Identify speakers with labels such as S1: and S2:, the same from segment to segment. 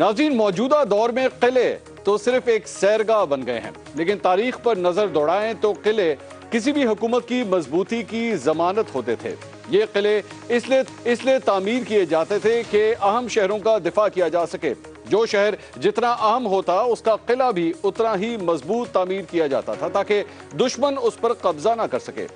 S1: ناظرین، موجودہ دور میں قلعے تو صرف ایک سیرگاہ بن گئے ہیں، لیکن تاریخ پر نظر دوڑائیں تو قلعے کسی بھی حکومت کی مضبوطی کی ضمانت ہوتے تھے۔ یہ قلعے اس لیے تعمیر کیے جاتے تھے کہ اہم شہروں کا دفاع کیا جا سکے۔ جو شہر جتنا اہم ہوتا اس کا قلعہ بھی اتنا ہی مضبوط تعمیر کیا جاتا تھا تاکہ دشمن اس پر قبضہ نہ کر سکے۔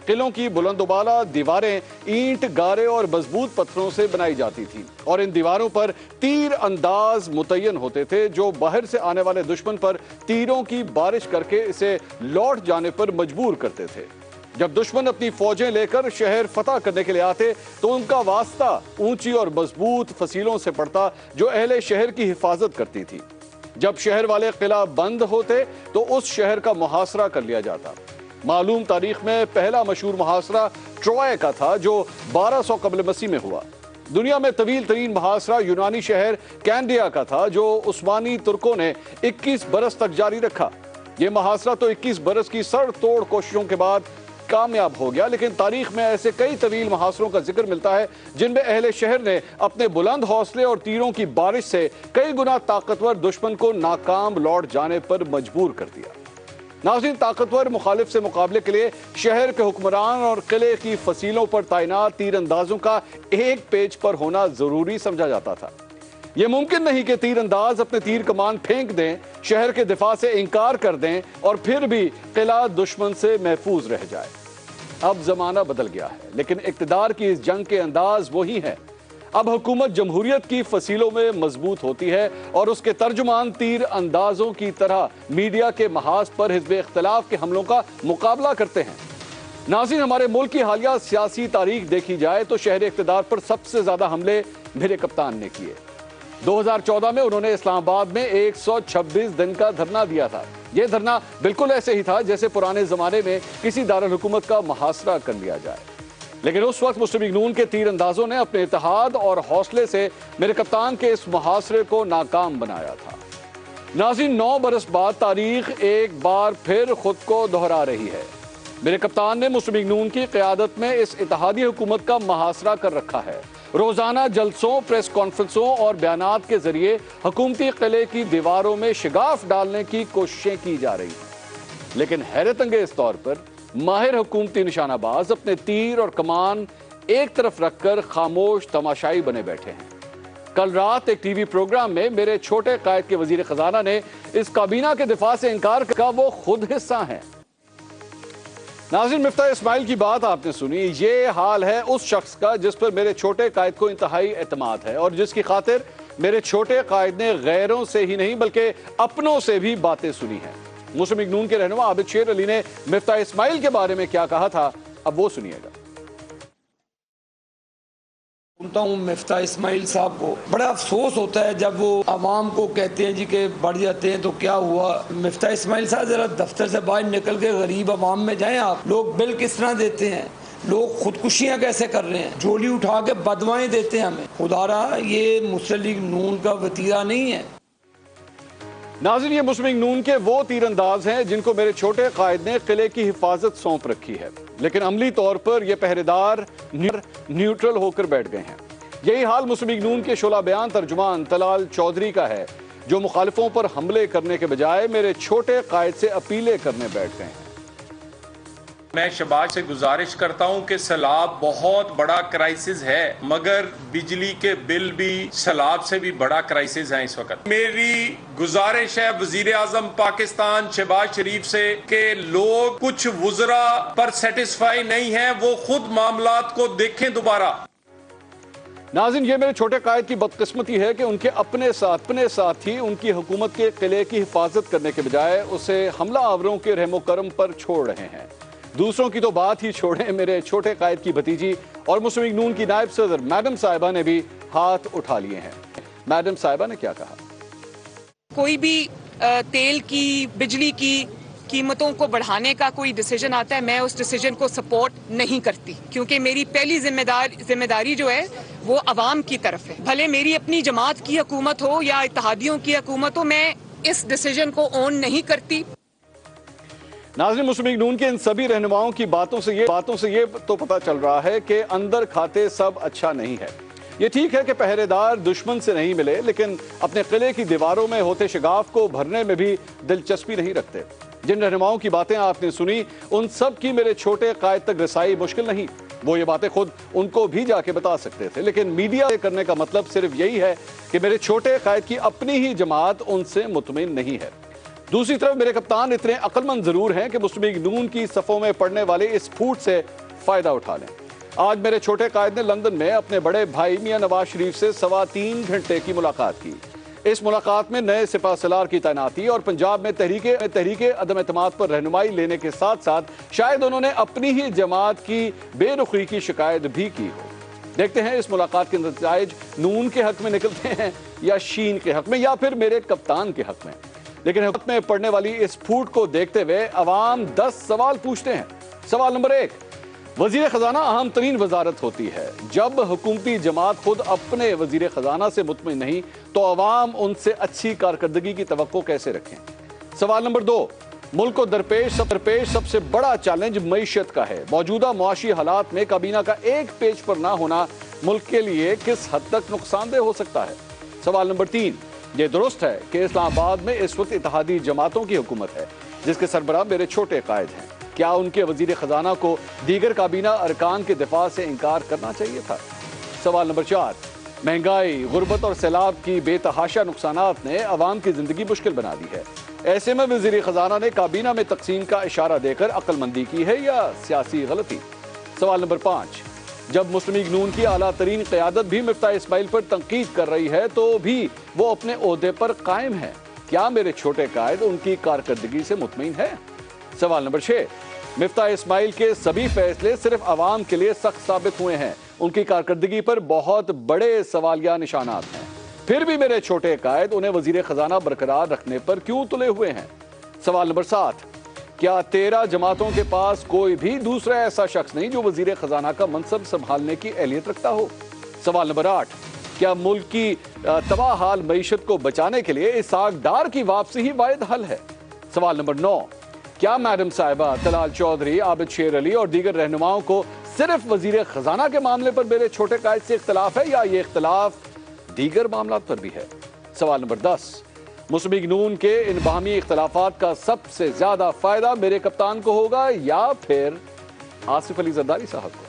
S1: قلعوں کی بلند و بالا دیواریں اینٹ، گارے اور مضبوط پتھروں سے بنائی جاتی تھیں، اور ان دیواروں پر تیر انداز متعین ہوتے تھے جو باہر سے آنے والے دشمن پر تیروں کی بارش کر کے اسے لوٹ جانے پر مجبور کرتے تھے۔ جب دشمن اپنی فوجیں لے کر شہر فتح کرنے کے لیے آتے تو ان کا واسطہ اونچی اور مضبوط فصیلوں سے پڑتا جو اہل شہر کی حفاظت کرتی تھی۔ جب شہر والے قلعہ بند ہوتے تو اس شہر کا محاصرہ کر لیا جاتا۔ معلوم تاریخ میں پہلا مشہور محاصرہ ٹروائے کا تھا جو 1200 قبل مسیح میں ہوا۔ دنیا میں طویل ترین محاصرہ یونانی شہر کینڈیا کا تھا جو عثمانی ترکوں نے 21 برس تک جاری رکھا۔ یہ محاصرہ تو 21 برس کی سر توڑ کوششوں کے بعد کامیاب ہو گیا، لیکن تاریخ میں ایسے کئی طویل محاصروں کا ذکر ملتا ہے جن میں اہل شہر نے اپنے بلند حوصلے اور تیروں کی بارش سے کئی گنا طاقتور دشمن کو ناکام لوٹ جانے پر مجبور کر دیا۔ ناظرین، طاقتور مخالف سے مقابلے کے لیے شہر کے حکمران اور قلعے کی فصیلوں پر تعینات تیر اندازوں کا ایک پیج پر ہونا ضروری سمجھا جاتا تھا۔ یہ ممکن نہیں کہ تیر انداز اپنے تیر کمان پھینک دیں، شہر کے دفاع سے انکار کر دیں اور پھر بھی قلعہ دشمن سے محفوظ رہ جائے۔ اب زمانہ بدل گیا ہے، لیکن اقتدار کی اس جنگ کے انداز وہی ہے۔ اب حکومت جمہوریت کی فصیلوں میں مضبوط ہوتی ہے اور اس کے ترجمان تیر اندازوں کی طرح میڈیا کے محاذ پر حزب اختلاف کے حملوں کا مقابلہ کرتے ہیں۔ ناظرین، ہمارے ملک کی حالیہ سیاسی تاریخ دیکھی جائے تو شہر اقتدار پر سب سے زیادہ حملے میرے کپتان نے کیے۔ 2014 میں انہوں نے اسلام آباد میں 126 دن کا دھرنا دیا تھا۔ یہ دھرنا بالکل ایسے ہی تھا جیسے پرانے زمانے میں کسی دارالحکومت کا محاصرہ کر لیا جائے، لیکن اس وقت مسلم لیگ نون کے تیر اندازوں نے اپنے اتحاد اور حوصلے سے میرے کپتان کے اس محاصرے کو ناکام بنایا تھا۔ ناظرین، 9 برس بعد تاریخ ایک بار پھر خود کو دہرا رہی ہے۔ میرے کپتان نے مسلم لیگ نون کی قیادت میں اس اتحادی حکومت کا محاصرہ کر رکھا ہے۔ روزانہ جلسوں، پریس کانفرنسوں اور بیانات کے ذریعے حکومتی قلعے کی دیواروں میں شگاف ڈالنے کی کوششیں کی جا رہی ہیں، لیکن حیرت انگیز طور پر ماہر حکومتی نشانہ باز اپنے تیر اور کمان ایک طرف رکھ کر خاموش تماشائی بنے بیٹھے ہیں۔ کل رات ایک ٹی وی پروگرام میں میرے چھوٹے قائد کے وزیر خزانہ نے اس کابینہ کے دفاع سے انکار کا وہ خود حصہ ہیں۔ ناظرین، مفتاح اسماعیل کی بات آپ نے سنی۔ یہ حال ہے اس شخص کا جس پر میرے چھوٹے قائد کو انتہائی اعتماد ہے اور جس کی خاطر میرے چھوٹے قائد نے غیروں سے ہی نہیں بلکہ اپنوں سے بھی باتیں سنی ہیں۔ مسلم لیگ نون کے رہنما عابد شیر علی نے مفتاح اسماعیل کے بارے میں کیا کہا تھا، اب وہ سنیے گا۔
S2: سنتا ہوں مفتاح اسماعیل صاحب کو، بڑا افسوس ہوتا ہے جب وہ عوام کو کہتے ہیں جی کہ بڑھ جاتے ہیں تو کیا ہوا۔ مفتاح اسماعیل صاحب ذرا دفتر سے باہر نکل کے غریب عوام میں جائیں، آپ لوگ بل کس طرح دیتے ہیں، لوگ خودکشیاں کیسے کر رہے ہیں، جھولی اٹھا کے بدوائیں دیتے ہیں ہمیں۔ خدا رہا یہ مسلم لیگ نون کا وتیرہ نہیں ہے۔
S1: ناظرین، یہ مسلم لیگ نون کے وہ تیر انداز ہیں جن کو میرے چھوٹے قائد نے قلعے کی حفاظت سونپ رکھی ہے، لیکن عملی طور پر یہ پہرے دار نیوٹرل ہو کر بیٹھ گئے ہیں۔ یہی حال مسلم لیگ نون کے شعلہ بیان ترجمان طلال چودھری کا ہے جو مخالفوں پر حملے کرنے کے بجائے میرے چھوٹے قائد سے اپیلیں کرنے بیٹھ گئے ہیں۔
S3: میں شہباز سے گزارش کرتا ہوں کہ سیلاب بہت بڑا کرائسس ہے، مگر بجلی کے بل بھی سیلاب سے بھی بڑا کرائسس ہے اس وقت۔ میری گزارش ہے وزیر اعظم پاکستان شہباز شریف سے کہ لوگ کچھ وزراء پر سیٹسفائی نہیں ہیں، وہ خود معاملات کو دیکھیں دوبارہ۔
S1: ناظرین، یہ میرے چھوٹے قائد کی بدقسمتی ہے کہ ان کے اپنے ساتھی ان کی حکومت کے قلعے کی حفاظت کرنے کے بجائے اسے حملہ آوروں کے رحم و کرم پر چھوڑ رہے ہیں۔ دوسروں کی تو بات ہی چھوڑیں، میرے چھوٹے قائد کی بھتیجی اور مسلم لیگ نون کی نائب صدر میڈم صاحبہ نے بھی ہاتھ اٹھا لیے ہیں۔ میڈم صاحبہ نے کیا کہا؟
S4: کوئی بھی تیل کی، بجلی کی قیمتوں کو بڑھانے کا کوئی ڈیسیجن آتا ہے، میں اس ڈیسیجن کو سپورٹ نہیں کرتی، کیونکہ میری پہلی ذمہ داری جو ہے وہ عوام کی طرف ہے۔ بھلے میری اپنی جماعت کی حکومت ہو یا اتحادیوں کی حکومت ہو، میں اس ڈیسیجن کو اون نہیں کرتی۔
S1: ناظرین، مسلم لیگ نون کے ان سبھی رہنماؤں کی باتوں سے یہ تو پتہ چل رہا ہے کہ اندر کھاتے سب اچھا نہیں ہے۔ یہ ٹھیک ہے کہ پہرے دار دشمن سے نہیں ملے، لیکن اپنے قلعے کی دیواروں میں ہوتے شگاف کو بھرنے میں بھی دلچسپی نہیں رکھتے۔ جن رہنماؤں کی باتیں آپ نے سنی، ان سب کی میرے چھوٹے قائد تک رسائی مشکل نہیں۔ وہ یہ باتیں خود ان کو بھی جا کے بتا سکتے تھے، لیکن میڈیا کرنے کا مطلب صرف یہی ہے کہ میرے چھوٹے قائد کی اپنی ہی جماعت ان سے مطمئن نہیں ہے۔ دوسری طرف میرے کپتان اتنے عقل مند ضرور ہیں کہ مسلم لیگ نون کی صفوں میں پڑنے والے اس پھوٹ سے فائدہ اٹھا لیں۔ آج میرے چھوٹے قائد نے لندن میں اپنے بڑے بھائی میاں نواز شریف سے 3.25 گھنٹے کی ملاقات کی۔ اس ملاقات میں نئے سپہ سالار کی تعیناتی اور پنجاب میں تحریک عدم اعتماد پر رہنمائی لینے کے ساتھ ساتھ شاید انہوں نے اپنی ہی جماعت کی بے رخی کی شکایت بھی کی ہو۔ دیکھتے ہیں اس ملاقات کے نتائج نون کے حق میں نکلتے ہیں یا شین کے حق میں یا پھر میرے کپتان کے حق میں۔ لیکن حکومت میں پڑنے والی اس پھوٹ کو دیکھتے ہوئے عوام 10 سوال پوچھتے ہیں۔ سوال نمبر 1، وزیر خزانہ اہم ترین وزارت ہوتی ہے۔ جب حکومتی جماعت خود اپنے وزیر خزانہ سے مطمئن نہیں تو عوام ان سے اچھی کارکردگی کی توقع کیسے رکھیں؟ سوال نمبر 2، ملک کو درپیش سب سے بڑا چیلنج معیشت کا ہے۔ موجودہ معاشی حالات میں کابینہ کا ایک پیج پر نہ ہونا ملک کے لیے کس حد تک نقصان دہ ہو سکتا ہے؟ سوال نمبر 3، یہ درست ہے کہ اسلام آباد میں اس وقت اتحادی جماعتوں کی حکومت ہے جس کے سربراہ میرے چھوٹے قائد ہیں۔ کیا ان کے وزیر خزانہ کو دیگر کابینہ ارکان کے دفاع سے انکار کرنا چاہیے تھا؟ سوال نمبر 4، مہنگائی، غربت اور سیلاب کی بے تحاشا نقصانات نے عوام کی زندگی مشکل بنا دی ہے۔ ایسے میں وزیر خزانہ نے کابینہ میں تقسیم کا اشارہ دے کر عقل مندی کی ہے یا سیاسی غلطی؟ سوال نمبر 5، جب مسلم لیگ نون کی اعلیٰ ترین قیادت بھی مفتاح اسماعیل پر تنقید کر رہی ہے تو بھی وہ اپنے عہدے پر قائم ہے۔ کیا میرے چھوٹے قائد ان کی کارکردگی سے مطمئن ہے؟ سوال نمبر 6، مفتاح اسماعیل کے سبھی فیصلے صرف عوام کے لیے سخت ثابت ہوئے ہیں، ان کی کارکردگی پر بہت بڑے سوالیہ نشانات ہیں، پھر بھی میرے چھوٹے قائد انہیں وزیر خزانہ برقرار رکھنے پر کیوں تلے ہوئے ہیں؟ سوال نمبر 7، کیا 13 جماعتوں کے پاس کوئی بھی دوسرا ایسا شخص نہیں جو وزیر خزانہ کا منصب سنبھالنے کی اہلیت رکھتا ہو؟ سوال نمبر 8، کیا ملک کی تباہ حال معیشت کو بچانے کے لیے اسحاق ڈار کی واپسی ہی واحد حل ہے؟ سوال نمبر 9، کیا میڈم صاحبہ، طلال چودھری، عابد شیر علی اور دیگر رہنماؤں کو صرف وزیر خزانہ کے معاملے پر میرے چھوٹے قائد سے اختلاف ہے یا یہ اختلاف دیگر معاملات پر بھی ہے؟ سوال نمبر 10، مسلم لیگ نون کے ان باہمی اختلافات کا سب سے زیادہ فائدہ میرے کپتان کو ہوگا یا پھر آصف علی زرداری صاحب کو؟